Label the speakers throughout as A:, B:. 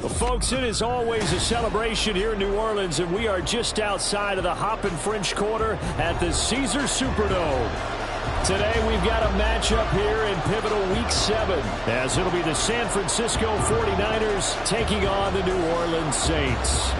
A: Well, folks, it is always a celebration here in New Orleans, and we are just outside of the Hoppin' French Quarter at the Caesars Superdome. Today we've got a matchup here in pivotal Week 7, as it'll be the San Francisco 49ers taking on the New Orleans Saints.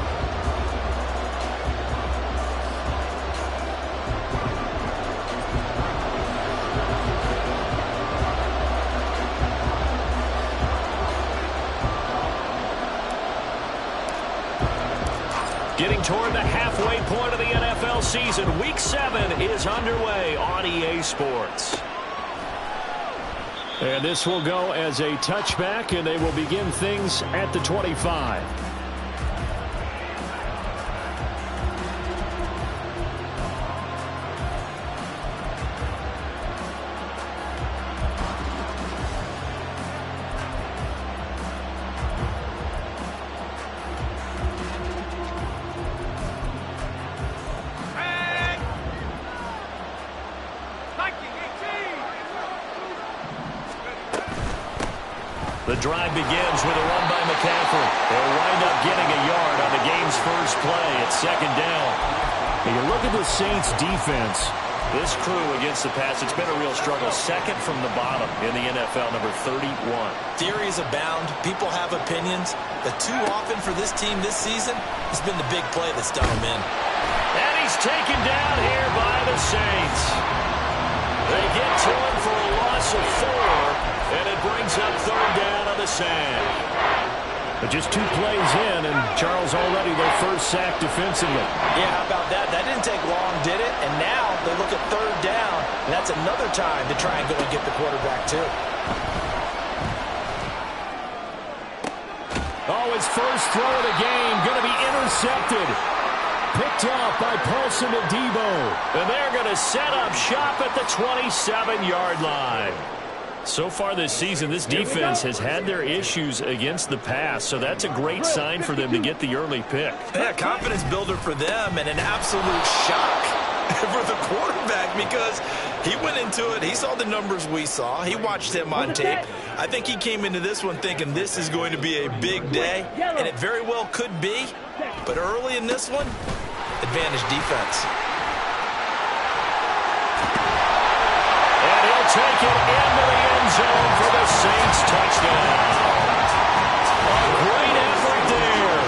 A: Getting toward the halfway point of the NFL season, Week 7 is underway on EA Sports. And this will go as a touchback, and they will begin things at the 25. The drive begins with a run by McCaffrey. They'll wind up getting a yard on the game's first play at second down. And you look at the Saints' defense. This crew against the pass, it's been a real struggle. Second from the bottom in the NFL, number 31.
B: Theories abound. People have opinions. But too often for this team this season, it's been the big play that's done them in.
A: And he's taken down here by the Saints. They get to him for a loss of 4. And it brings up third down on the sack. But just 2 plays in, and Charles already their first sack defensively.
B: Yeah, how about that? That didn't take long, did it? And now they look at third down, and that's another time to try and go and get the quarterback, too.
A: Oh, his first throw of the game going to be intercepted. Picked up by Paulson Adebo. And they're going to set up shop at the 27-yard line. So far this season, this defense has had their issues against the pass, so that's a great sign for them to get the early pick.
B: Yeah, confidence builder for them and an absolute shock for the quarterback because he went into it. He saw the numbers we saw. He watched him on tape. I think he came into this one thinking this is going to be a big day, and it very well could be. But early in this one, advantage defense.
A: And he'll take it into the end zone for the Saints touchdown. A great effort there.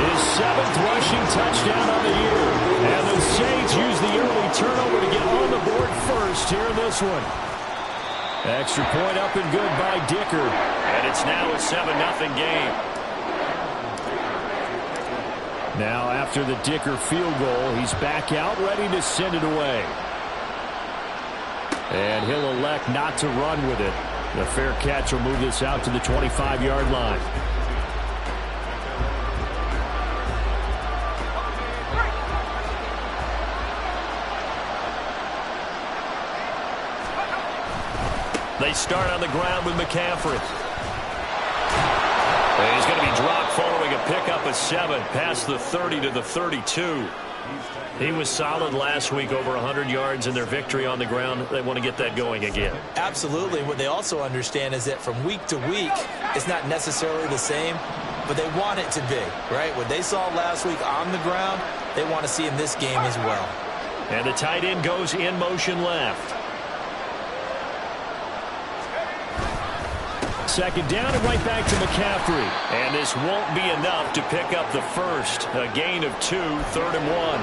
A: His 7th rushing touchdown on the year. And the Saints use the early turnover to get on the board first here in this one. Extra point up and good by Dicker. And it's now a 7-0 game. Now after the Dicker field goal, he's back out ready to send it away. And he'll elect not to run with it. The fair catch will move this out to the 25-yard line. They start on the ground with McCaffrey. And he's going to be dropped following a pickup of 7 past the 30 to the 32. He was solid last week, over 100 yards in their victory on the ground. They want to get that going again.
B: Absolutely. What they also understand is that from week to week, it's not necessarily the same, but they want it to be, right? What they saw last week on the ground, they want to see in this game as well.
A: And the tight end goes in motion left. Second down and right back to McCaffrey. And this won't be enough to pick up the first. A gain of 2, 3rd and 1.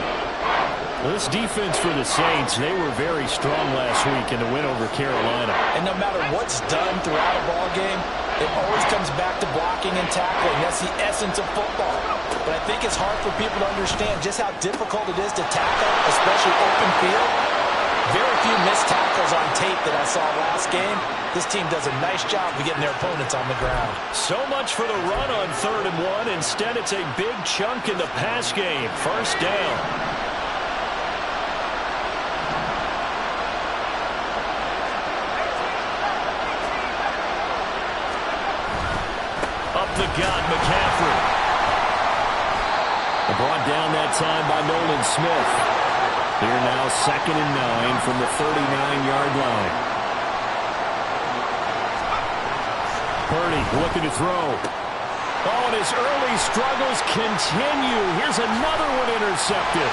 A: Well, this defense for the Saints, they were very strong last week in the win over Carolina.
B: And no matter what's done throughout a ball game, it always comes back to blocking and tackling. That's the essence of football. But I think it's hard for people to understand just how difficult it is to tackle, especially open field. Very few missed tackles on tape that I saw last game. This team does a nice job of getting their opponents on the ground.
A: So much for the run on 3rd and 1. Instead, it's a big chunk in the pass game. First down. Up the gut, McCaffrey. Brought down that time by Nolan Smith. Here now, 2nd and 9 from the 39-yard line. Purdy looking to throw. Oh, and his early struggles continue. Here's another one intercepted.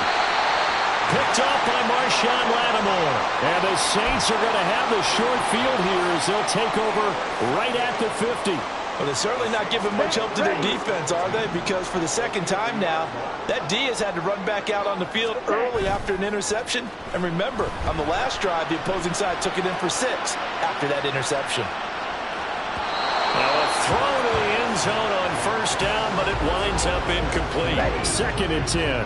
A: Picked up by Marshawn Lattimore. And the Saints are going to have the short field here as they'll take over right at the 50.
B: Well, they're certainly not giving much help to their defense, are they? Because for the second time now, that D has had to run back out on the field early after an interception. And remember, on the last drive, the opposing side took it in for 6 after that interception.
A: Now a throw to the end zone on first down, but it winds up incomplete. 2nd and 10.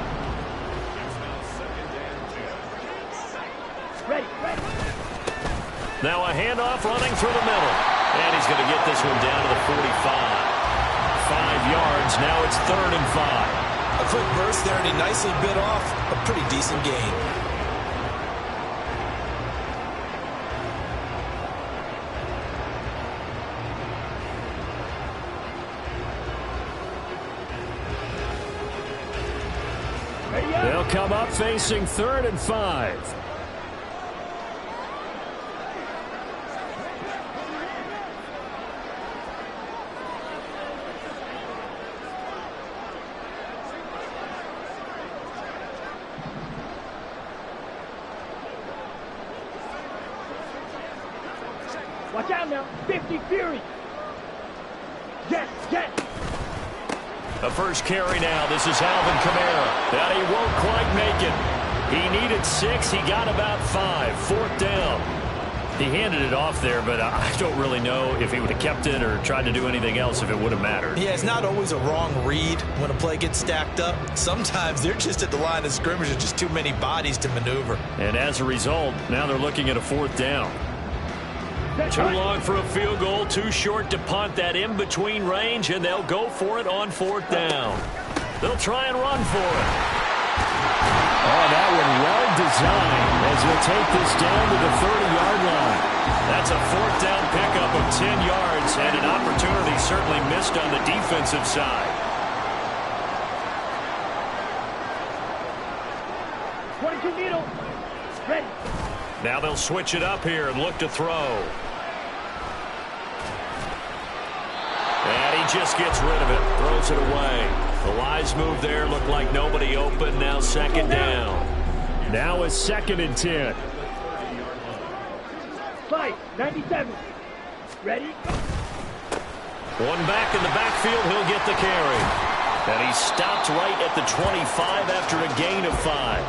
A: Now a handoff running through the middle. And he's going to get this one down to the 45. 5 yards. Now it's 3rd and 5.
B: A quick burst there, and he nicely bit off a pretty decent gain.
A: They'll come up facing 3rd and 5.
C: Watch out now. 50 Fury. Yes.
A: The first carry now. This is Alvin Kamara. That he won't quite make it. He needed 6. He got about 5. 4th down. He handed it off there, but I don't really know if he would have kept it or tried to do anything else if it would have mattered.
B: Yeah, it's not always a wrong read when a play gets stacked up. Sometimes they're just at the line of scrimmage. There's just too many bodies to maneuver.
A: And as a result, now they're looking at a 4th down. Too long for a field goal, too short to punt. That in-between range, and they'll go for it on 4th down. They'll try and run for it. Oh, that one well designed as he'll take this down to the 30-yard line. That's a 4th down pickup of 10 yards, and an opportunity certainly missed on the defensive side.
C: 22 needle. Ready.
A: Now they'll switch it up here and look to throw. And he just gets rid of it, throws it away. The wise move there, looked like nobody open. Now 2nd down. Now a 2nd and 10.
C: 97. Ready?
A: One back in the backfield, he'll get the carry. And he stopped right at the 25 after a gain of 5.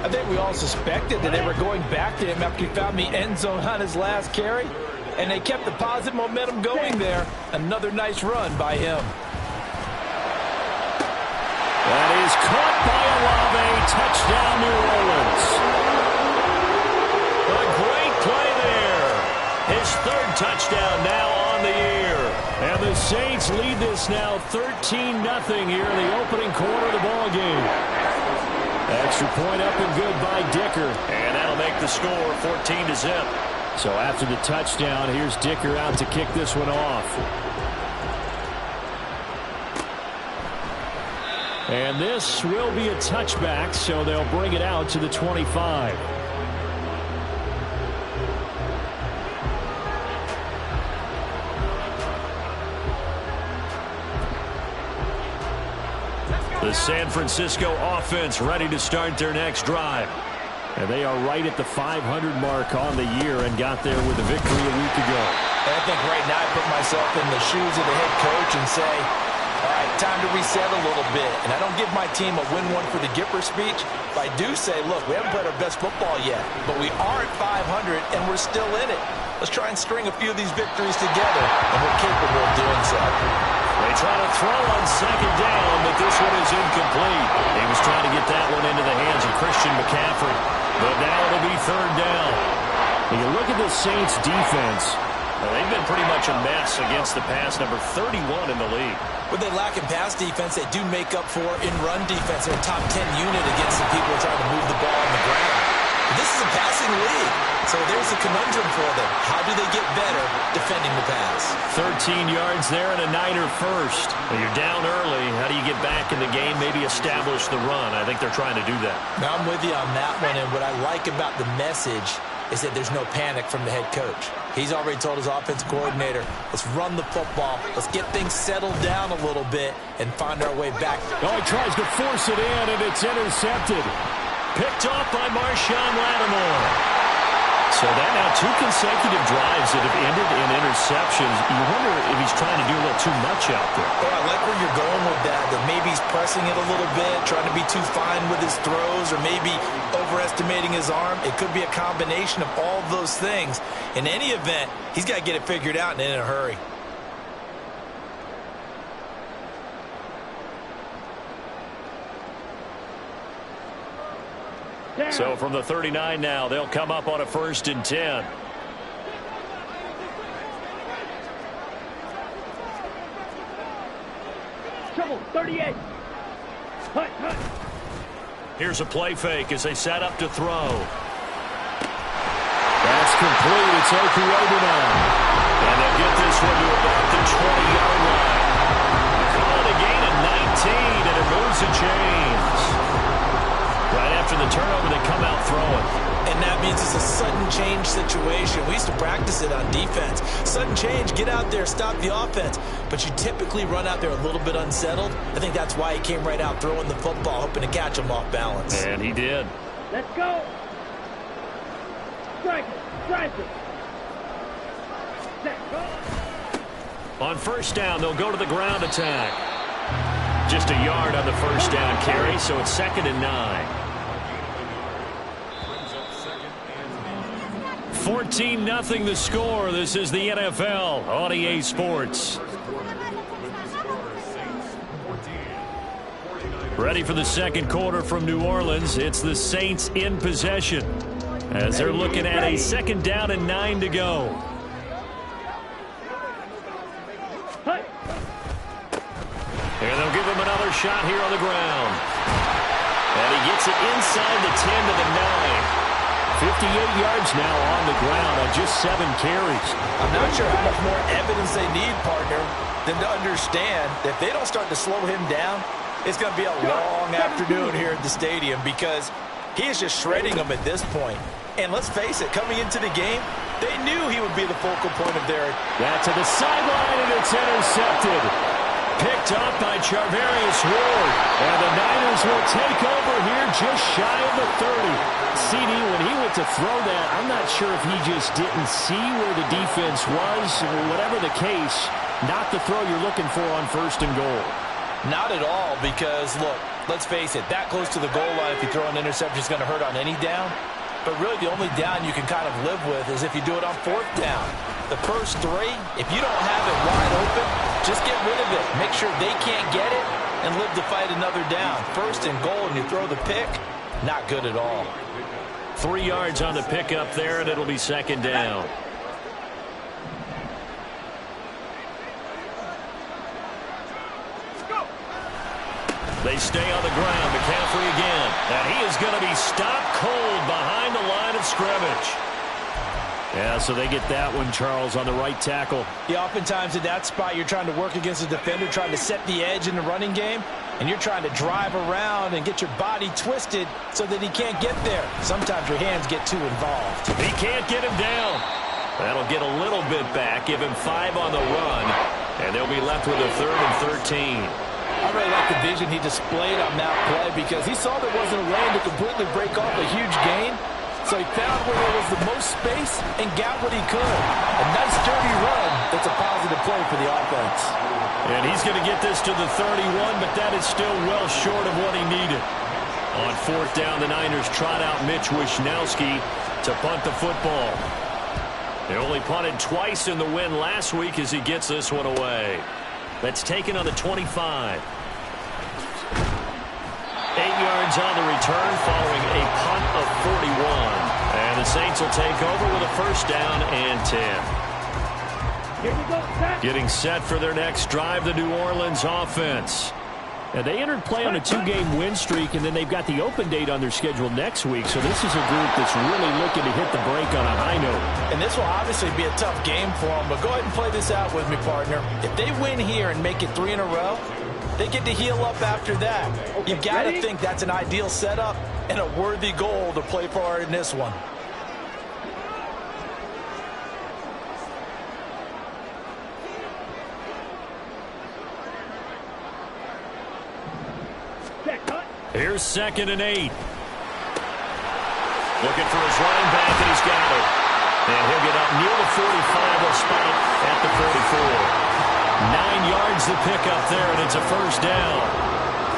B: I think we all suspected that they were going back to him after he found the end zone on his last carry. And they kept the positive momentum going there. Another nice run by him.
A: That is caught by Olave. Touchdown, New Orleans. A great play there. His 3rd touchdown now on the year. And the Saints lead this now 13-0 here in the opening quarter of the ball game. Extra point up and good by Dicker. And that'll make the score 14-0. So after the touchdown, here's Dicker out to kick this one off. And this will be a touchback, so they'll bring it out to the 25. The San Francisco offense ready to start their next drive. And they are right at the 500 mark on the year and got there with a victory a week ago.
B: I think right now I put myself in the shoes of the head coach and say, all right, time to reset a little bit. And I don't give my team a win one for the Gipper speech, but I do say, look, we haven't played our best football yet, but we are at 500 and we're still in it. Let's try and string a few of these victories together, and we're capable of doing so.
A: They try to throw on 2nd down, but this one is incomplete. He was trying to get that one into the hands of Christian McCaffrey, but now it'll be 3rd down. When you look at the Saints' defense, they've been pretty much a mess against the pass, number 31 in the league.
B: When they lack in pass defense, they do make up for in run defense. They're a top 10 unit against the people trying to move the ball on the ground. But this is a passing league, so there's a conundrum for them. How do they get better defending the pass?
A: 13 yards there and a Niner first. When you're down early, how do you get back in the game, maybe establish the run? I think they're trying to do that.
B: Now I'm with you on that one, and what I like about the message is that there's no panic from the head coach. He's already told his offensive coordinator, let's run the football, let's get things settled down a little bit and find our way back.
A: Oh, he tries to force it in, and it's intercepted. Picked off by Marshawn Lattimore. So that now 2 consecutive drives that have ended in interceptions. You wonder if he's trying to do a little too much out there.
B: Oh, I like where you're going with that maybe he's pressing it a little bit, trying to be too fine with his throws, or maybe overestimating his arm. It could be a combination of all of those things. In any event, he's got to get it figured out and in a hurry.
A: So from the 39 now, they'll come up on a 1st and 10.
C: Trouble, 38. Hut, hut.
A: Here's a play fake as they set up to throw. That's complete. It's Okuwebuna. And they'll get this one to about the 20-yard line. Call it a gain of 19, and it moves the chains. Right after the turnover, they come out throwing.
B: And that means it's a sudden change situation. We used to practice it on defense. Sudden change, get out there, stop the offense. But you typically run out there a little bit unsettled. I think that's why he came right out throwing the football, hoping to catch him off balance.
A: And he did.
C: Let's go. Strike it, strike it. Set, go.
A: On 1st down, they'll go to the ground attack. Just a yard on the 1st down carry, so it's 2nd and 9. 14-0 the score. This is the NFL on EA Sports. Ready for the 2nd quarter from New Orleans. It's the Saints in possession as they're looking at a 2nd down and 9 to go. And they'll give him another shot here on the ground. And he gets it inside the 10 to the 9. 58 yards now on the ground on just 7 carries.
B: I'm not sure how much more evidence they need, partner, than to understand that if they don't start to slow him down, it's going to be a long afternoon here at the stadium because he is just shredding them at this point. And let's face it, coming into the game, they knew he would be the focal point of their...
A: That to the sideline, and it's intercepted. Picked up by Charvarius Ward. And the Niners will take over here just shy of the 30. CD, when he went to throw that, I'm not sure if he just didn't see where the defense was. Whatever the case, not the throw you're looking for on 1st and goal.
B: Not at all, because, look, let's face it, that close to the goal line, if you throw an interception, is going to hurt on any down. But really, the only down you can kind of live with is if you do it on 4th down. The first 3, if you don't have it wide open, just get rid of it. Make sure they can't get it and live to fight another down. 1st and goal, and you throw the pick, not good at all.
A: 3 yards on the pickup there, and it'll be 2nd down. They stay on the ground. McCaffrey again. And he is going to be stopped cold behind the line of scrimmage. Yeah, so they get that one, Charles, on the right tackle.
B: Yeah, oftentimes in that spot, you're trying to work against a defender, trying to set the edge in the running game, and you're trying to drive around and get your body twisted so that he can't get there. Sometimes your hands get too involved.
A: He can't get him down. That'll get a little bit back, give him 5 on the run, and they'll be left with a 3rd and 13.
B: I really like the vision he displayed on that play because he saw there wasn't a lane to completely break off a huge gain. So he found where there was the most space and got what he could. A nice, dirty run that's a positive play for the offense.
A: And he's going to get this to the 31, but that is still well short of what he needed. On 4th down, the Niners trot out Mitch Wishnowski to punt the football. They only punted twice in the win last week as he gets this one away. That's taken on the 25. 8 yards on the return following a punt of 41. And the Saints will take over with a 1st down and 10.
C: Here we go, set.
A: Getting set for their next drive, the New Orleans offense. Now, they entered play on a 2-game win streak, and then they've got the open date on their schedule next week. So this is a group that's really looking to hit the break on a high note.
B: And this will obviously be a tough game for them, but go ahead and play this out with me, partner. If they win here and make it 3 in a row, they get to heal up after that. You've got to think that's an ideal setup and a worthy goal to play for in this one.
A: Here's 2nd and 8. Looking for his running back, and he's got it. And he'll get up near the 45. He'll spot it at the 44. 9 yards to pick up there, and it's a first down.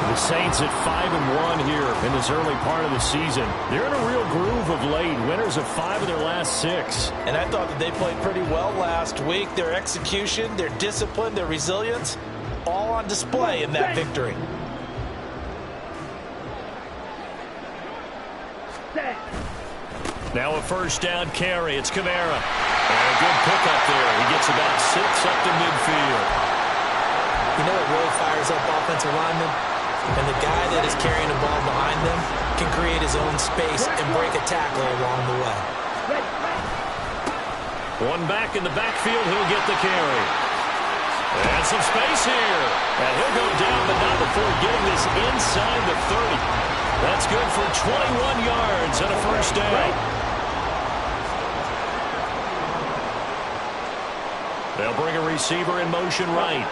A: The Saints at 5-1 here in this early part of the season. They're in a real groove of late. Winners of 5 of their last 6.
B: And I thought that they played pretty well last week. Their execution, their discipline, their resilience, all on display in that victory.
A: Now a first down carry. It's Kamara. And a good pickup there. He gets about 6 up to midfield.
B: You know what really fires up offensive linemen? And the guy that is carrying the ball behind them can create his own space and break a tackle along the way.
A: One back in the backfield. He'll get the carry. And some space here. And he'll go down, but not before getting this inside the 30. That's good for 21 yards and a first down. They'll bring a receiver in motion right.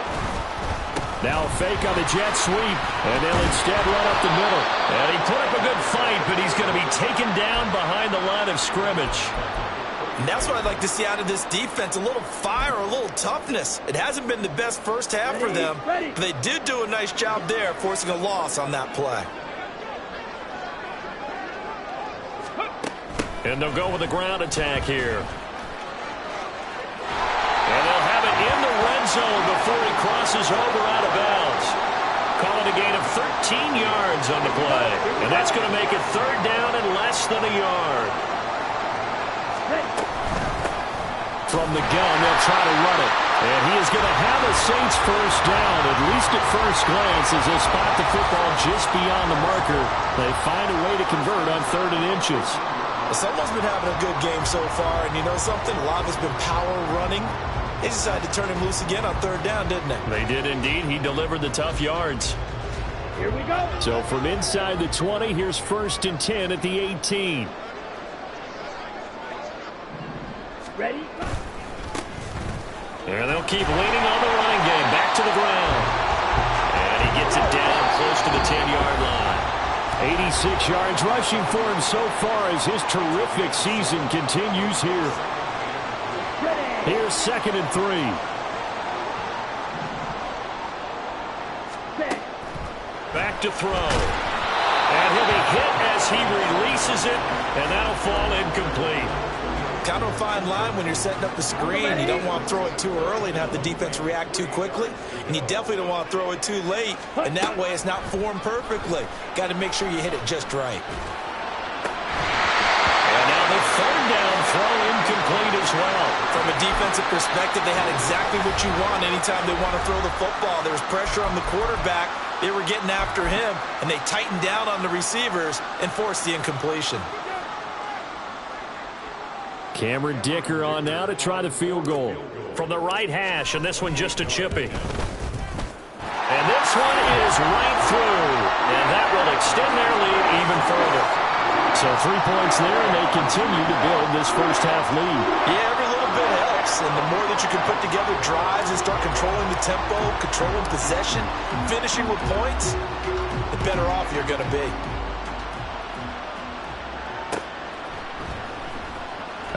A: Now a fake on the jet sweep, and they'll instead run up the middle. And he put up a good fight, but he's going to be taken down behind the line of scrimmage.
B: And that's what I'd like to see out of this defense, a little fire, a little toughness. It hasn't been the best first half for them, but they did do a nice job there, forcing a loss on that play.
A: And they'll go with a ground attack here. And they'll have it in the red zone before he crosses over out of bounds. Call it a gain of 13 yards on the play. And that's going to make it 3rd down and less than a yard. From the gun, they'll try to run it. And he is going to have a Saints first down, at least at first glance, as they spot the football just beyond the marker. They find a way to convert on 3rd and inches.
B: Someone's been having a good game so far, and you know something? A lot of it's been power running. They decided to turn him loose again on 3rd down, didn't they?
A: They did indeed. He delivered the tough yards.
C: Here we go.
A: So from inside the 20, here's 1st and 10 at the 18.
C: Ready?
A: And they'll keep leaning on the running game. Back to the ground. And he gets it down close to the 10-yard line. 86 yards rushing for him so far as his terrific season continues here. Here's 2nd and 3. Back to throw. And he'll be hit as he releases it, and that'll fall incomplete.
B: Kind of a fine line when you're setting up the screen. You don't want to throw it too early and have the defense react too quickly. And you definitely don't want to throw it too late. And that way it's not formed perfectly. Got to make sure you hit it just right.
A: And now the 3rd down throw incomplete as well.
B: From a defensive perspective, they had exactly what you want anytime they want to throw the football. There was pressure on the quarterback. They were getting after him, and they tightened down on the receivers and forced the incompletion.
A: Cameron Dicker on now to try the field goal. From the right hash, and this one just a chippy. And this one is right through. And that will extend their lead even further. So 3 points there, and they continue to build this first half lead.
B: Yeah, every little bit helps. And the more that you can put together drives and start controlling the tempo, controlling possession, finishing with points, the better off you're going to be.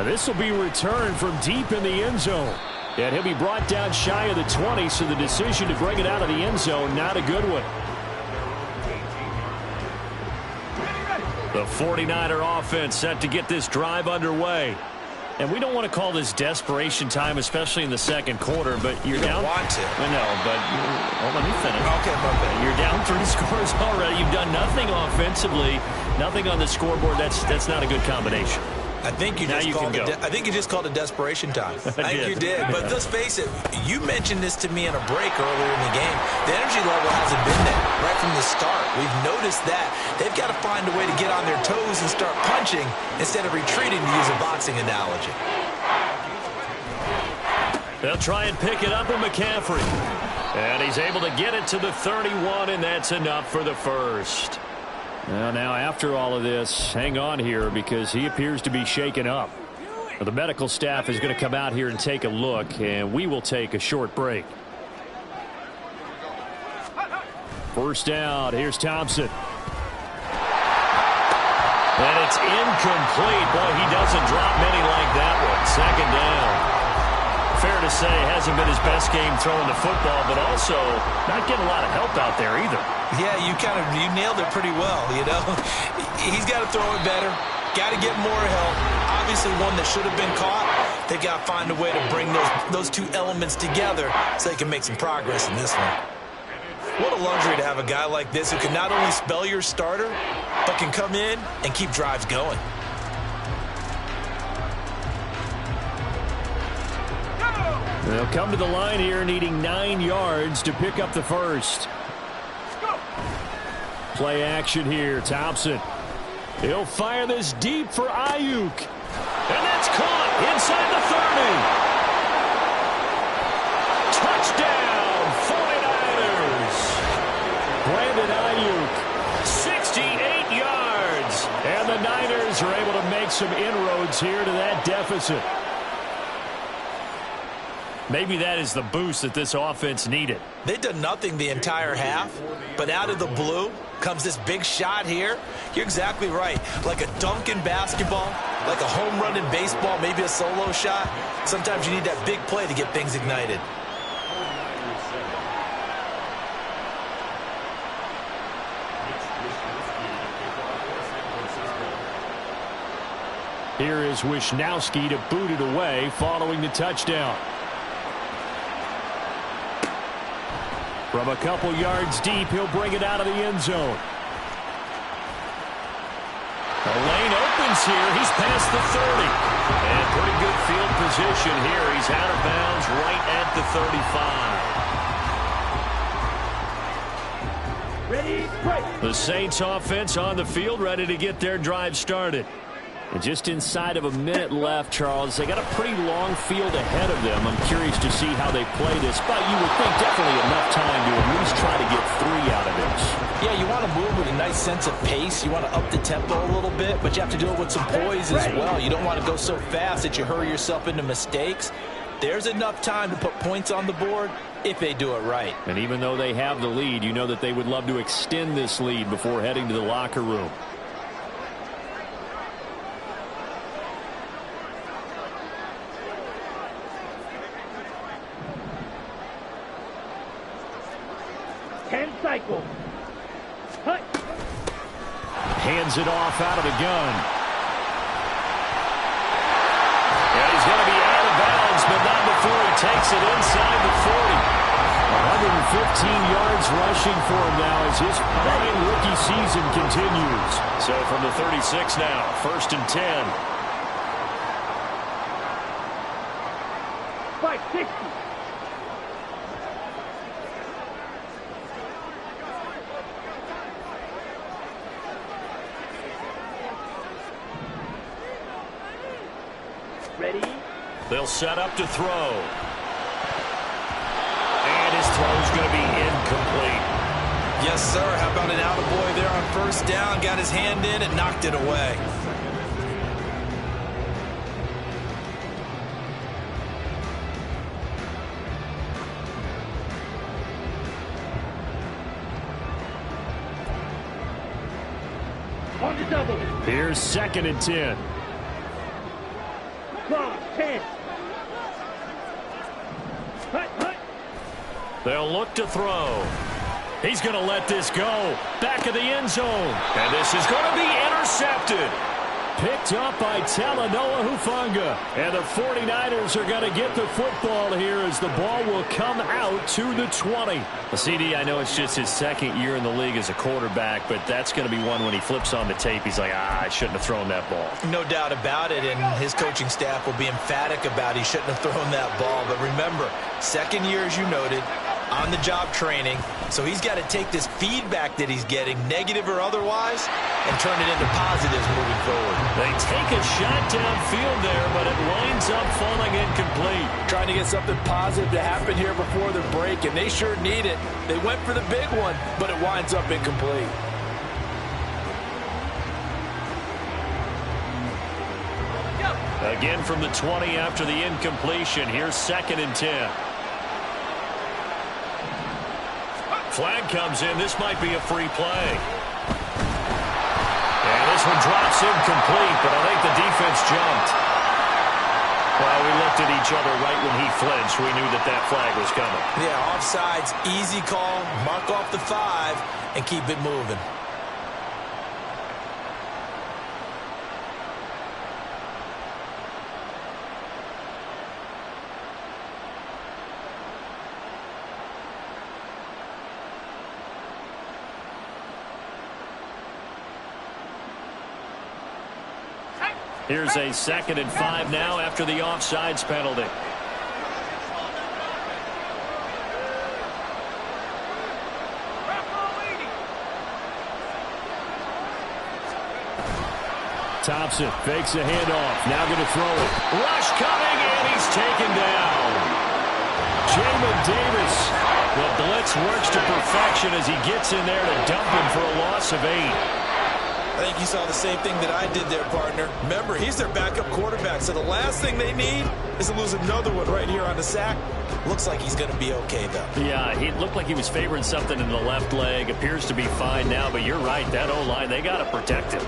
A: This will be returned from deep in the end zone. And he'll be brought down shy of the 20, so the decision to bring it out of the end zone, not a good one. The 49er offense set to get this drive underway. And we don't want to call this desperation time, especially in the second quarter, but you're down.
B: You don't want to.
A: I know, but let me finish.
B: Okay, my bad.
A: You're down 3 scores already. You've done nothing offensively, nothing on the scoreboard. That's not a good combination.
B: I think you just called it desperation time. I think you did. But let's face it, you mentioned this to me in a break earlier in the game. The energy level hasn't been there right from the start. We've noticed that. They've got to find a way to get on their toes and start punching instead of retreating, to use a boxing analogy.
A: They'll try and pick it up with McCaffrey. And he's able to get it to the 31, and that's enough for the first. Well, now, after all of this, hang on here because he appears to be shaken up. Well, the medical staff is going to come out here and take a look, and we will take a short break. First down, here's Thompson. And it's incomplete. Boy, he doesn't drop many like that one. Second down. Fair to say, hasn't been his best game throwing the football, but also not getting a lot of help out there either.
B: Yeah, you nailed it pretty well, you know. He's got to throw it better. Got to get more help. Obviously one that should have been caught. They've got to find a way to bring those two elements together so they can make some progress in this one. What a luxury to have a guy like this who can not only spell your starter, but can come in and keep drives going.
A: They'll come to the line here needing 9 yards to pick up the first. Play action here. Thompson. He'll fire this deep for Ayuk. And that's caught inside the 30. Touchdown, 49ers. Brandon Ayuk, 68 yards. And the Niners are able to make some inroads here to that deficit. Maybe that is the boost that this offense needed.
B: They've done nothing the entire half, but out of the blue comes this big shot here. You're exactly right. Like a dunk in basketball, like a home run in baseball, maybe a solo shot. Sometimes you need that big play to get things ignited.
A: Here is Wisnowski to boot it away following the touchdown. From a couple yards deep, he'll bring it out of the end zone. The lane opens here. He's past the 30. And pretty good field position here. He's out of bounds right at
C: Ready,
A: the 35.
C: break.
A: The Saints offense on the field, ready to get their drive started. And just inside of a minute left, Charles. They got a pretty long field ahead of them. I'm curious to see how they play this, but you would think definitely enough time to at least try to get 3 out of this.
B: Yeah, you want to move with a nice sense of pace. You want to up the tempo a little bit, but you have to do it with some poise as well. You don't want to go so fast that you hurry yourself into mistakes. There's enough time to put points on the board if they do it right.
A: And even though they have the lead, you know that they would love to extend this lead before heading to the locker room.
C: Cycle. Hut.
A: Hands it off out of the gun. And he's going to be out of bounds, but not before he takes it inside the 40. 115 yards rushing for him now as his fine rookie season continues. So from the 36 now, 1st and 10.
C: 560. Ready?
A: They'll set up to throw. And his throw's going to be incomplete.
B: Yes, sir. How about an attaboy there on 1st down? Got his hand in and knocked it away.
C: On the double.
A: Here's 2nd and 10.
C: 10. Hut.
A: They'll look to throw. He's going to let this go. Back of the end zone. And this is going to be intercepted. Picked up by Talanoa Hufanga. And the 49ers are going to get the football here as the ball will come out to the 20. Well, CD, I know it's just his 2nd year in the league as a quarterback, but that's going to be one when he flips on the tape. He's like, I shouldn't have thrown that ball.
B: No doubt about it, and his coaching staff will be emphatic about he shouldn't have thrown that ball. But remember, 2nd year, as you noted, on-the-job training. So he's got to take this feedback that he's getting, negative or otherwise, and turn it into positives moving forward.
A: They take a shot downfield there, but it winds up falling incomplete.
B: Trying to get something positive to happen here before the break, and they sure need it. They went for the big one, but it winds up incomplete.
A: Again from the 20 after the incompletion. Here's 2nd and 10. Flag comes in. This might be a free play. And this this one drops incomplete, but I think the defense jumped. Well, we looked at each other right when he flinched. We knew that that flag was coming.
B: Yeah, offsides, easy call. Mark off the 5 and keep it moving.
A: Here's a 2nd and 5 now after the offsides penalty. Thompson fakes a handoff. Now going to throw it. Rush coming, and he's taken down. Jamin Davis. The blitz works to perfection as he gets in there to dump him for a loss of 8.
B: I think you saw the same thing that I did there, partner. Remember, he's their backup quarterback, so the last thing they need is to lose another one right here on the sack. Looks like he's going to be okay, though.
A: Yeah, he looked like he was favoring something in the left leg. Appears to be fine now, but you're right. That O-line, they got to protect him.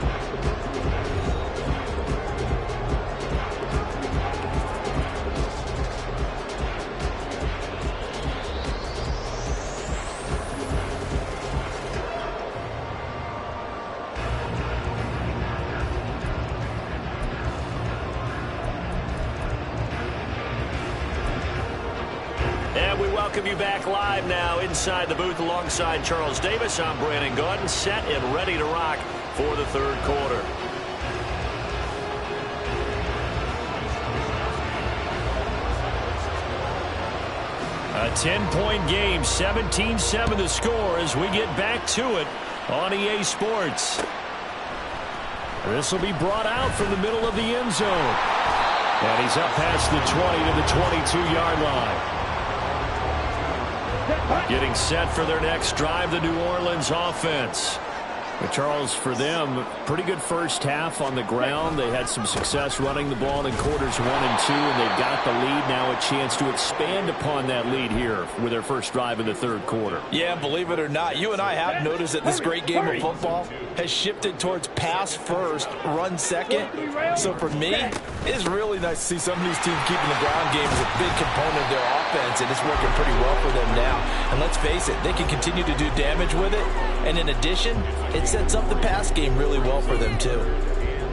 A: Welcome you back live now inside the booth alongside Charles Davis. I'm Brandon Gaudin, set and ready to rock for the 3rd quarter. A 10-point game, 17-7 the score as we get back to it on EA Sports. This will be brought out from the middle of the end zone. And he's up past the 20 to the 22-yard line. Getting set for their next drive, the New Orleans offense. But Charles, for them, pretty good first half on the ground. They had some success running the ball in quarters 1 and 2, and they've got the lead. Now a chance to expand upon that lead here with their first drive in the 3rd quarter.
B: Yeah, believe it or not, you and I have noticed that this great game of football has shifted towards pass first, run second. So for me, it's really nice to see some of these teams keeping the ground game as a big component of their offense, and it's working pretty well for them now. And let's face it, they can continue to do damage with it. And in addition, it sets up the pass game really well for them too.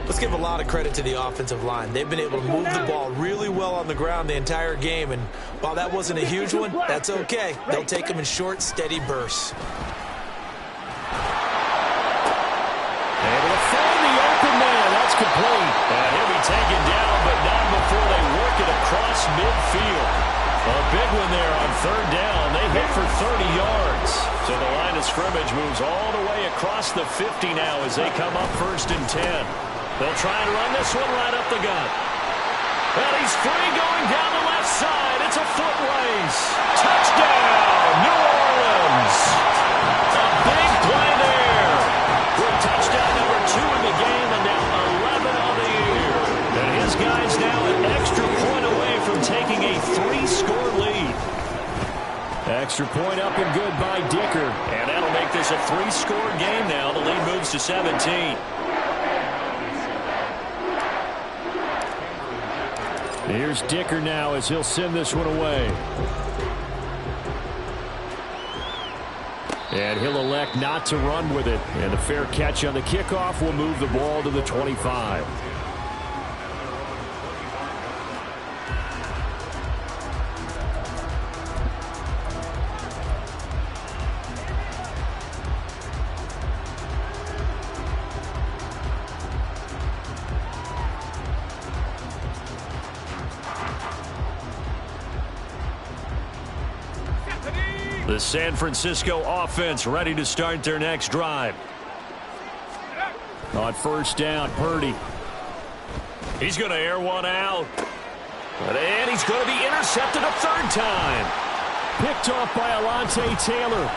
B: Let's give a lot of credit to the offensive line. They've been able to move the ball really well on the ground the entire game, and while that wasn't a huge one, that's okay. They'll take them in short, steady bursts.
A: Able to find the open man. That's complete. And he'll be taken down, but not before they work it across midfield. A big one there on 3rd down. They hit for 30 yards. So the line of scrimmage moves all the way across the 50 now as they come up 1st and 10. They'll try and run this one right up the gut. And he's free going down the left side. It's a foot race. Touchdown, New Orleans. A big play there. With touchdown number 2 in the game and now 11 on the year. And his guys now an extra point away from taking a 3-score lead. Extra point up and good by Dicker. And that'll make this a 3-score game now. The lead moves to 17. Here's Dicker now as he'll send this one away. And he'll elect not to run with it. And a fair catch on the kickoff will move the ball to the 25. The San Francisco offense ready to start their next drive. On 1st down, Purdy. He's going to air one out. And he's going to be intercepted a 3rd time. Picked off by Alontae Taylor.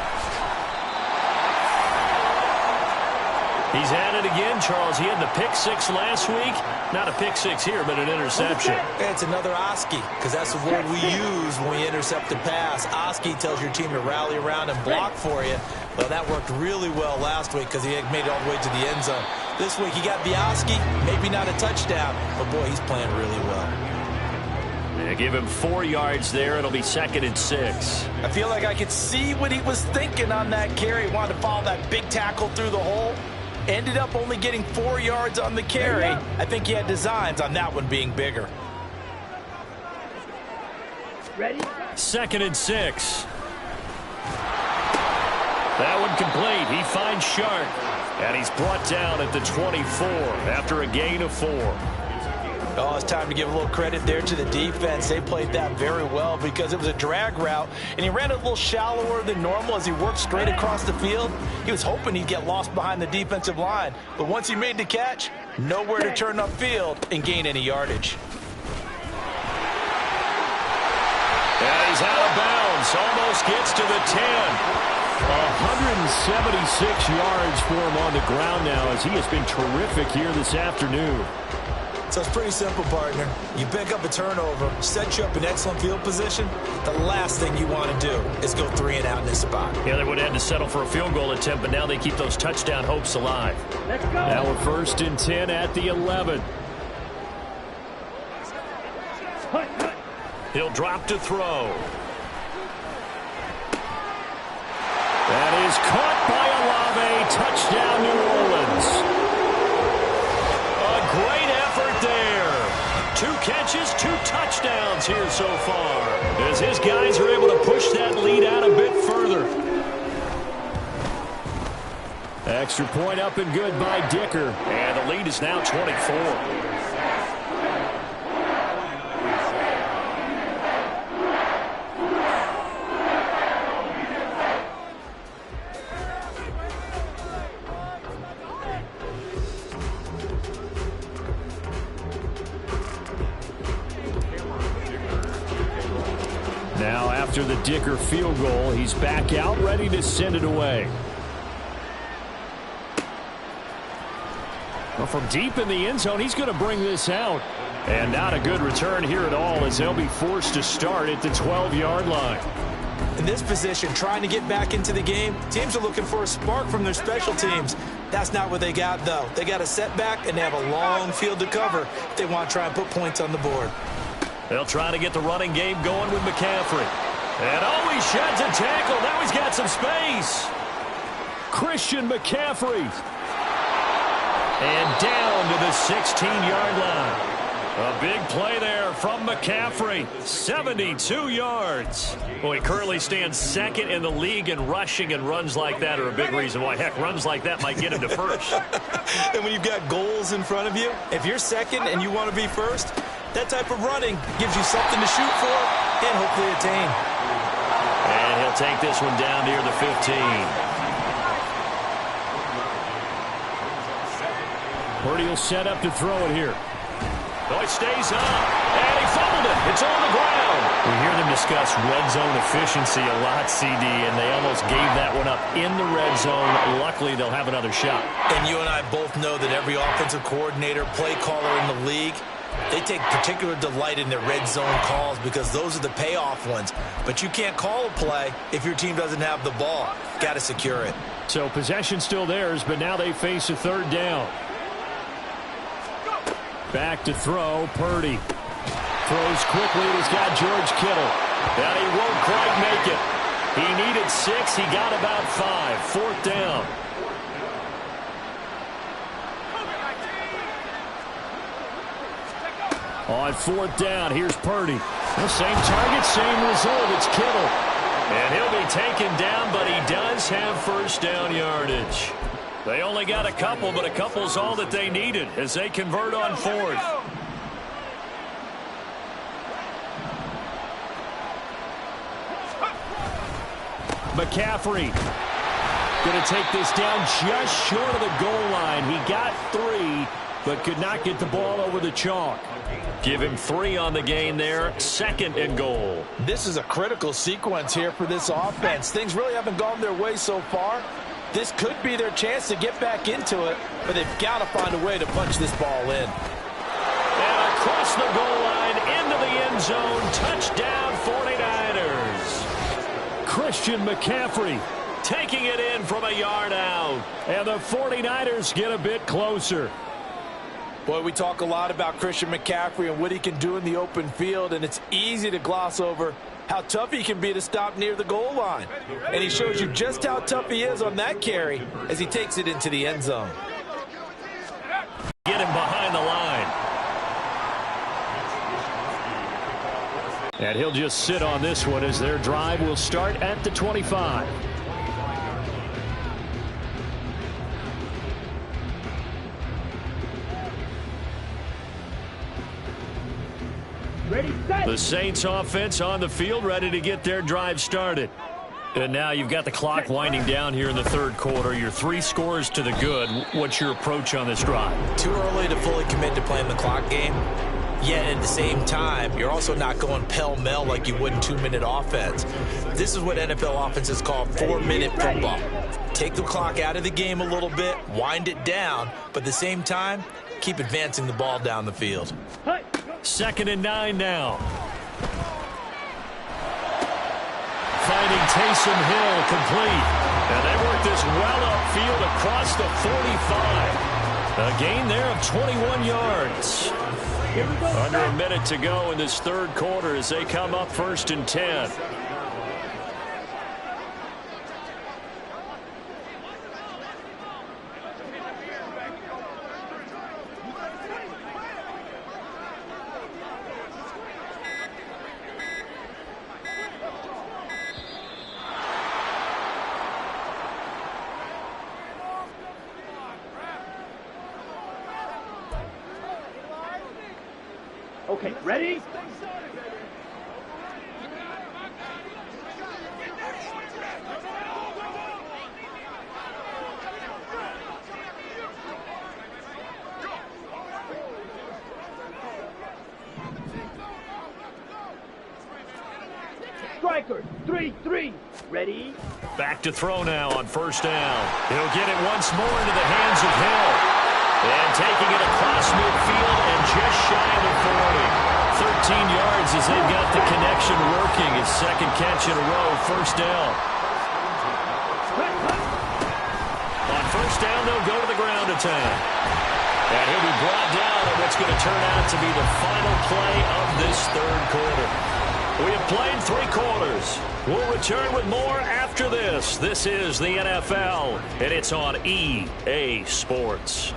A: He's at it again, Charles. He had the pick six last week. Not a pick six here, but an interception.
B: It's another Oski, because that's the word we use when we intercept the pass. Oski tells your team to rally around and block for you. Well, that worked really well last week because he had made it all the way to the end zone. This week he got the Oski, maybe not a touchdown, but boy, he's playing really well.
A: They give him 4 yards there. It'll be 2nd and 6.
B: I feel like I could see what he was thinking on that carry. He wanted to follow that big tackle through the hole. Ended up only getting 4 yards on the carry. I think he had designs on that one being bigger.
C: Ready?
A: 2nd and 6. That one complete. He finds Shark. And he's brought down at the 24 after a gain of 4.
B: Oh, it's time to give a little credit there to the defense. They played that very well because it was a drag route, and he ran it a little shallower than normal as he worked straight across the field. He was hoping he'd get lost behind the defensive line, but once he made the catch, nowhere to turn upfield and gain any yardage.
A: And he's out of bounds. Almost gets to the 10. 176 yards for him on the ground now as he has been terrific here this afternoon.
B: So it's pretty simple, partner. You pick up a turnover, set you up in excellent field position. The last thing you want to do is go 3 and out in this spot.
A: Yeah, they would have had to settle for a field goal attempt, but now they keep those touchdown hopes alive.
C: Let's go.
A: Now we're 1st and 10 at the 11.
C: Hut, hut.
A: He'll drop to throw. That is caught by Olave. Touchdown, New Orleans. A great effort there. 2 catches, 2 touchdowns here so far, as his guys are able to push that lead out a bit further. Extra point up and good by Dicker. And the lead is now 24. Now after the Dicker field goal, he's back out, ready to send it away. Well, from deep in the end zone, he's going to bring this out. And not a good return here at all as they'll be forced to start at the 12-yard line.
B: In this position, trying to get back into the game, teams are looking for a spark from their special teams. That's not what they got, though. They got a setback, and they have a long field to cover if they want to try and put points on the board.
A: They'll try to get the running game going with McCaffrey. And he sheds a tackle. Now he's got some space. Christian McCaffrey. And down to the 16-yard line. A big play there from McCaffrey. 72 yards. Well, he currently stands 2nd in the league in rushing, and runs like that are a big reason why. Heck, runs like that might get him to 1st.
B: And when you've got goals in front of you, if you're 2nd and you want to be 1st, that type of running gives you something to shoot for and hopefully attain.
A: And he'll take this one down near the 15. Purdy will set up to throw it here. Oh, it stays up. And he fumbled it. It's on the ground. We hear them discuss red zone efficiency a lot, CD, and they almost gave that one up in the red zone. Luckily, they'll have another shot.
B: And you and I both know that every offensive coordinator, play caller in the league, they take particular delight in their red zone calls because those are the payoff ones. But you can't call a play if your team doesn't have the ball. Got to secure it.
A: So possession still theirs, but now they face a 3rd down. Back to throw, Purdy. Throws quickly, and he's got George Kittle. And he won't quite make it. He needed 6, he got about 5. 4th down. On 4th down, here's Purdy. The same target, same result. It's Kittle. And he'll be taken down, but he does have 1st down yardage. They only got a couple, but a couple's all that they needed as they convert on 4th. McCaffrey going to take this down just short of the goal line. He got 3, but could not get the ball over the chalk. Give him 3 on the gain there. 2nd and goal.
B: This is a critical sequence here for this offense. Things really haven't gone their way so far. This could be their chance to get back into it, but they've got to find a way to punch this ball in.
A: And across the goal line, into the end zone, touchdown 49ers. Christian McCaffrey taking it in from a yard out. And the 49ers get a bit closer.
B: Boy, we talk a lot about Christian McCaffrey and what he can do in the open field, and it's easy to gloss over how tough he can be to stop near the goal line. And he shows you just how tough he is on that carry as he takes it into the end zone.
A: Get him behind the line. And he'll just sit on this one as their drive will start at the 25.
C: Ready, set.
A: The Saints offense on the field, ready to get their drive started. And now you've got the clock winding down here in the third quarter. You're 3 scores to the good. What's your approach on this drive?
B: Too early to fully commit to playing the clock game. Yet at the same time, you're also not going pell-mell like you would in 2-minute offense. This is what NFL offenses call 4-minute football. Take the clock out of the game a little bit, wind it down, but at the same time, keep advancing the ball down the field.
A: 2nd and 9 now. Finding Taysom Hill complete. And they work this well upfield across the 45. A gain there of 21 yards. Under a minute to go in this third quarter as they come up 1st and 10.
C: Okay, ready? Strikers, 3-3. Ready?
A: Back to throw now on 1st down. He'll get it once more into the hands of Hill. And taking it across midfield and just shy of the 40. 13 yards as they've got the connection working. His 2nd catch in a row, 1st down. On 1st down, they'll go to the ground attack. And he'll be brought down on what's going to turn out to be the final play of this third quarter. We have played 3 quarters. We'll return with more after this. This is the NFL, and it's on EA Sports.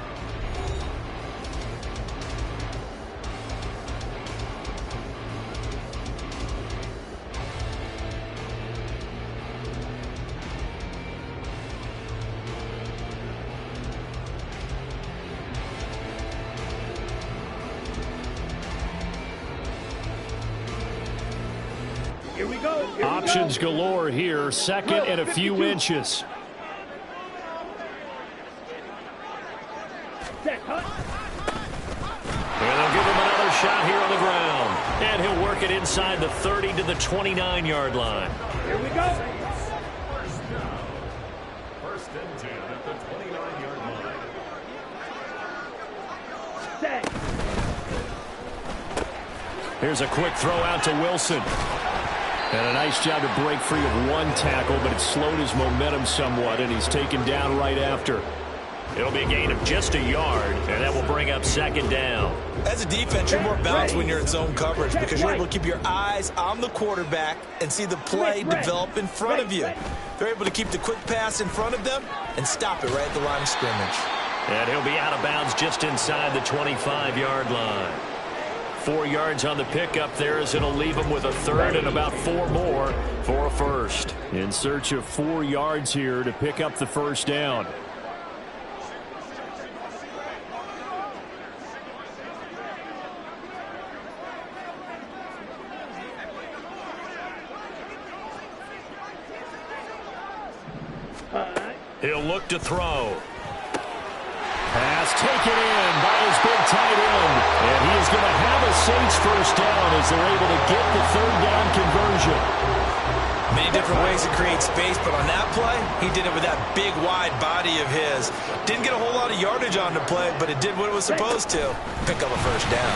C: Here we go.
A: Options galore here. 2nd and a few inches.
C: Set, hut.
A: And they'll give him another shot here on the ground. And he'll work it inside the 30 to the 29-yard line.
C: Here we go.
D: 1st and 10 at the 29-yard line.
C: Set.
A: Here's a quick throw out to Wilson. And a nice job to break free of 1 tackle, but it slowed his momentum somewhat, and he's taken down right after. It'll be a gain of just a yard, and that will bring up 2nd down.
B: As a defense, you're more balanced when you're in zone coverage because you're able to keep your eyes on the quarterback and see the play develop in front of you. They're able to keep the quick pass in front of them and stop it right at the line of scrimmage.
A: And he'll be out of bounds just inside the 25-yard line. 4 yards on the pickup there as it'll leave him with a 3rd and about 4 more for a 1st. In search of 4 yards here to pick up the 1st down. He'll look to throw. Pass taken in by his big tight end. And he is going to have a Saints 1st down as they're able to get the 3rd down conversion.
B: Many different ways to create space, but on that play, he did it with that big, wide body of his. Didn't get a whole lot of yardage on the play, but it did what it was supposed to. Pick up a first down.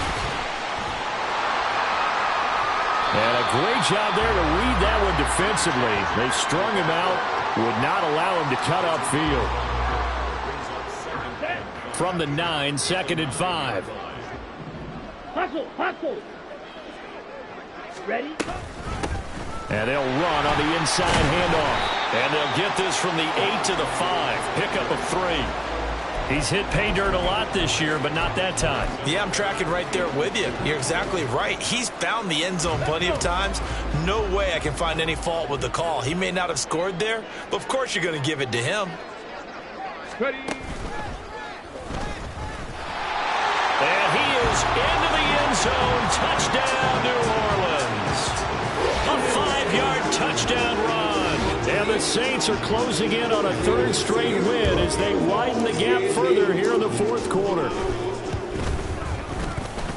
A: And a great job there to read that one defensively. They strung him out, would not allow him to cut upfield. From the 9, 2nd and 5.
C: Hustle, hustle. Ready?
A: And they'll run on the inside handoff. And they'll get this from the 8 to the 5. Pickup of 3. He's hit pay dirt a lot this year, but not that time.
B: Yeah, I'm tracking right there with you. You're exactly right. He's found the end zone plenty of times. No way I can find any fault with the call. He may not have scored there, but of course you're going to give it to him.
C: Ready?
A: And he is into the end zone. Touchdown, New Orleans. A 5-yard touchdown run. And the Saints are closing in on a 3rd straight win as they widen the gap further here in the 4th quarter.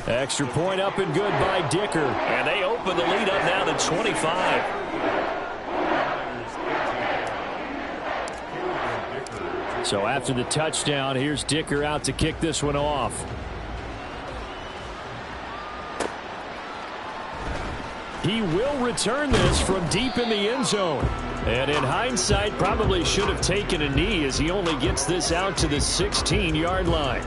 A: Extra point up and good by Dicker. And they open the lead up now to 25. So after the touchdown, here's Dicker out to kick this one off. He will return this from deep in the end zone. And in hindsight, probably should have taken a knee as he only gets this out to the 16-yard line.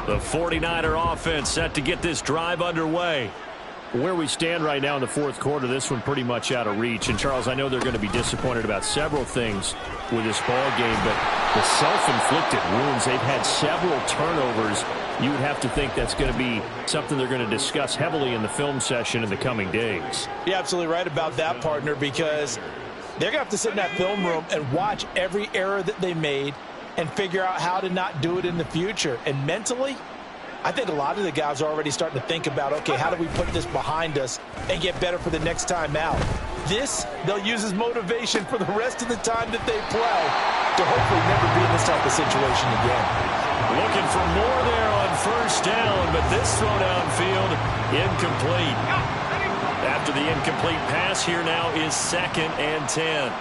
A: The 49er offense set to get this drive underway. Where we stand right now in the 4th quarter, this one pretty much out of reach. And, Charles, I know they're going to be disappointed about several things with this ball game, but the self-inflicted wounds, they've had several turnovers. You would have to think that's going to be something they're going to discuss heavily in the film session in the coming days.
B: You're absolutely right about that, partner, because they're going to have to sit in that film room and watch every error that they made and figure out how to not do it in the future. And mentally, I think a lot of the guys are already starting to think about, okay, how do we put this behind us and get better for the next time out? This, they'll use as motivation for the rest of the time that they play to hopefully never be in this type of situation again.
A: Looking for more there on 1st down, but this throw downfield incomplete. After the incomplete pass, here now is 2nd and 10.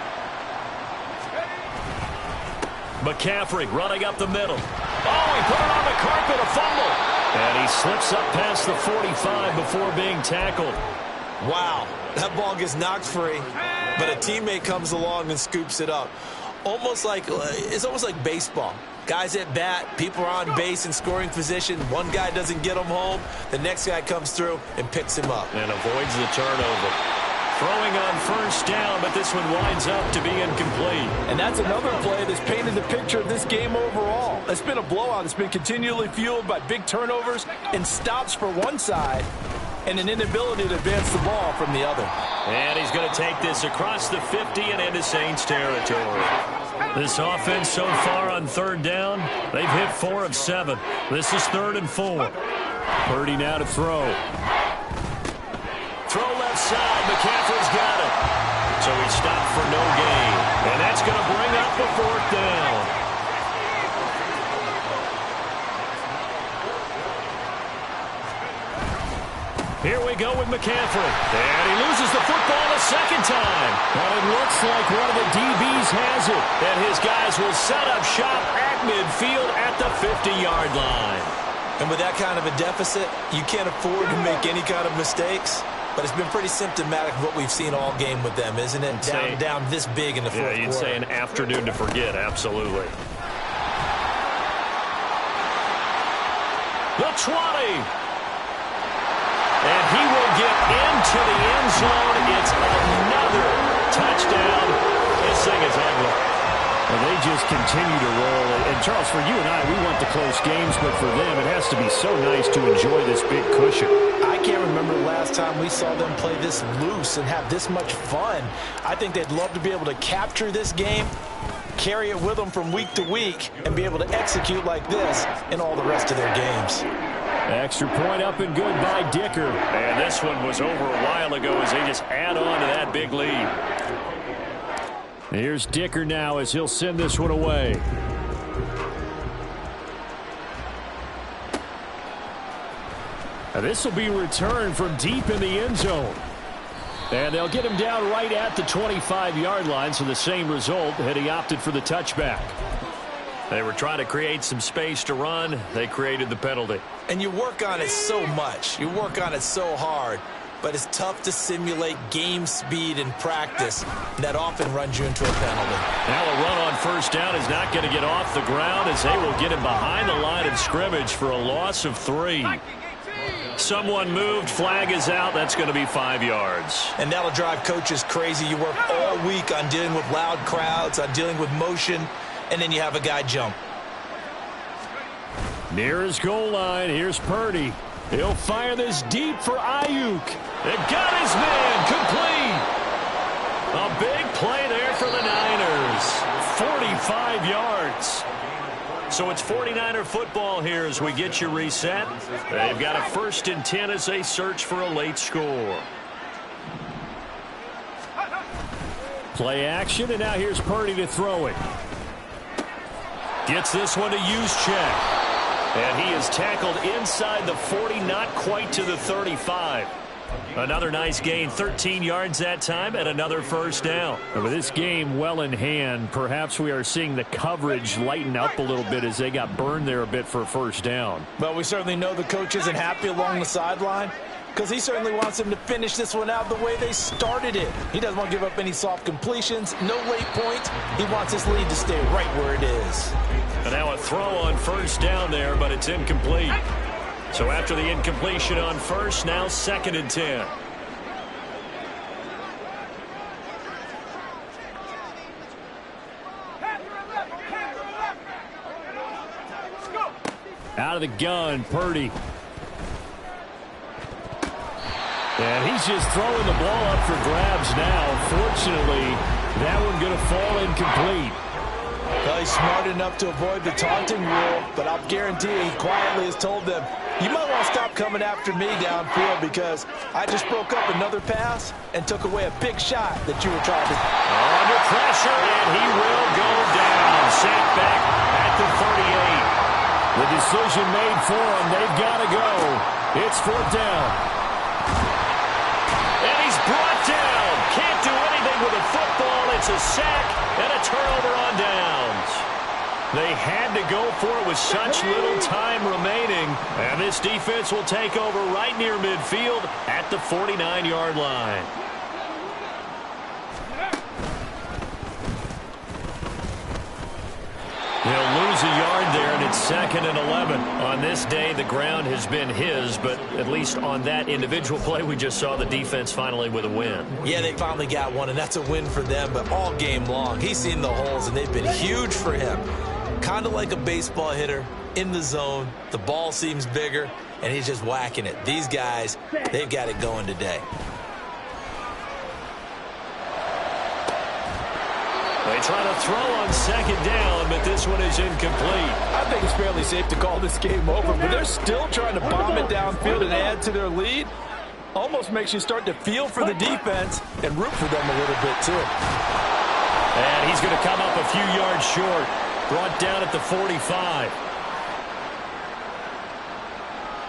A: McCaffrey running up the middle. Oh, he put it on the carpet, a fumble. And he slips up past the 45 before being tackled.
B: Wow, that ball gets knocked free, but a teammate comes along and scoops it up. It's almost like baseball. Guys at bat, people are on base in scoring position. One guy doesn't get him home. The next guy comes through and picks him up.
A: And avoids the turnover. Throwing on 1st down, but this one winds up to be incomplete.
B: And that's another play that's painted the picture of this game overall. It's been a blowout. It's been continually fueled by big turnovers and stops for one side and an inability to advance the ball from the other.
A: And he's going to take this across the 50 and into Saints territory. This offense so far on 3rd down, they've hit 4 of 7. This is 3rd and 4. Purdy now to throw. Throw left side. McCaffrey's got it. So he stopped for no gain. And that's going to bring up the 4th down. Here we go with McCaffrey. And he loses the football a 2nd time. But it looks like one of the DBs has it. And his guys will set up shop at midfield at the 50-yard line.
B: And with that kind of a deficit, you can't afford to make any kind of mistakes. But it's been pretty symptomatic of what we've seen all game with them, isn't it? Down this big in the 4th quarter.
A: Yeah, you'd say an afternoon to forget, absolutely. The 20. And he will get into the end zone. It's another touchdown. This thing is ugly. And they just continue to roll. And, Charles, for you and I, we want the close games, but for them, it has to be so nice to enjoy this big cushion.
B: I can't remember the last time we saw them play this loose and have this much fun. I think they'd love to be able to capture this game, carry it with them from week to week, and be able to execute like this in all the rest of their games.
A: Extra point up and good by Dicker. And this one was over a while ago as they just add on to that big lead. Here's Dicker now as he'll send this one away. Now this will be returned from deep in the end zone. And they'll get him down right at the 25-yard line, so the same result, and he opted for the touchback. They were trying to create some space to run. They created the penalty.
B: And you work on it so much. You work on it so hard. But it's tough to simulate game speed in practice. That often runs you into a penalty.
A: Now a run on first down is not going to get off the ground as they will get him behind the line of scrimmage for a loss of 3. Someone moved. Flag is out. That's going to be 5 yards.
B: And that'll drive coaches crazy. You work all week on dealing with loud crowds, on dealing with motion, and then you have a guy jump.
A: Near his goal line, here's Purdy. He'll fire this deep for Ayuk. It got his man complete. A big play there for the Niners. 45 yards. So it's 49er football here as we get you reset. They've got a 1st and 10 as they search for a late score. Play action, and now here's Purdy to throw it. Gets this one to Juszczyk. And he is tackled inside the 40, not quite to the 35. Another nice gain, 13 yards that time, and another first down. And with this game well in hand, perhaps we are seeing the coverage lighten up a little bit as they got burned there a bit for a first down.
B: But we certainly know the coach isn't happy along the sideline because he certainly wants them to finish this one out the way they started it. He doesn't want to give up any soft completions, no late points. He wants his lead to stay right where it is.
A: And now a throw on first down there, but it's incomplete. So after the incompletion on first, now 2nd and 10. Out of the gun, Purdy. And he's just throwing the ball up for grabs now. Fortunately, that one going to fall incomplete.
B: Well, he's smart enough to avoid the taunting rule, but I'll guarantee you he quietly has told them, you might want to stop coming after me downfield because I just broke up another pass and took away a big shot that you were trying to...
A: Under pressure, and he will go down. Sacked back at the 38. The decision made for him. They've got to go. It's 4th down. And he's brought down. Can't do anything with a football. It's a sack and a turnover on downs. They had to go for it with such little time remaining. And this defense will take over right near midfield at the 49-yard line. He'll lose a yard there, and it's 2nd and 11. On this day, the ground has been his, but at least on that individual play, we just saw the defense finally with a win.
B: Yeah, they finally got one, and that's a win for them, but all game long, he's seen the holes, and they've been huge for him. Kind of like a baseball hitter in the zone. The ball seems bigger, and he's just whacking it. These guys, they've got it going today.
A: They try to throw on 2nd down, but this one is incomplete.
B: I think it's fairly safe to call this game over, but they're still trying to bomb it downfield and add to their lead. Almost makes you start to feel for the defense and root for them a little bit, too.
A: And he's going to come up a few yards short. Brought down at the 45.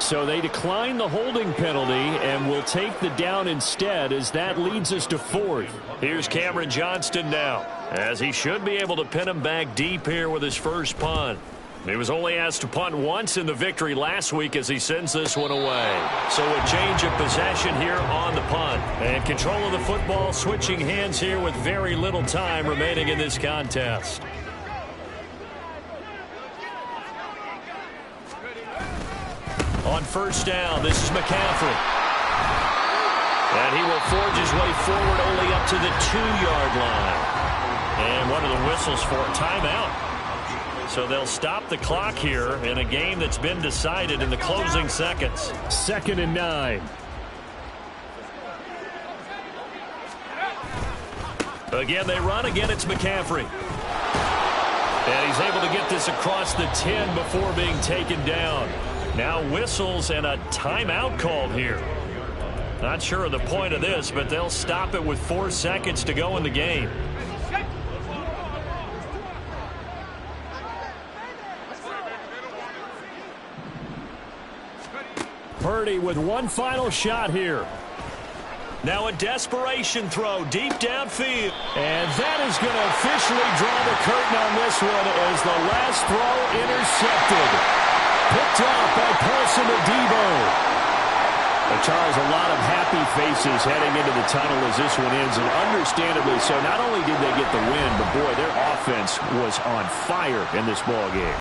A: So they decline the holding penalty and will take the down instead as that leads us to 4th. Here's Cameron Johnston now, as he should be able to pin him back deep here with his first punt. He was only asked to punt once in the victory last week as he sends this one away. So a change of possession here on the punt. And control of the football switching hands here with very little time remaining in this contest. On first down, this is McCaffrey. And he will forge his way forward only up to the 2-yard line. And one of the whistles for a timeout. So they'll stop the clock here in a game that's been decided in the closing seconds. 2nd and 9. Again, they run. Again, it's McCaffrey. And he's able to get this across the 10 before being taken down. Now whistles and a timeout called here. Not sure of the point of this, but they'll stop it with 4 seconds to go in the game. Purdy with one final shot here. Now a desperation throw deep downfield. And that is going to officially draw the curtain on this one as the last throw intercepted. Picked off by Paulson Adebo. But Charles, a lot of happy faces heading into the tunnel as this one ends, and understandably so. Not only did they get the win, but boy, their offense was on fire in this ball game.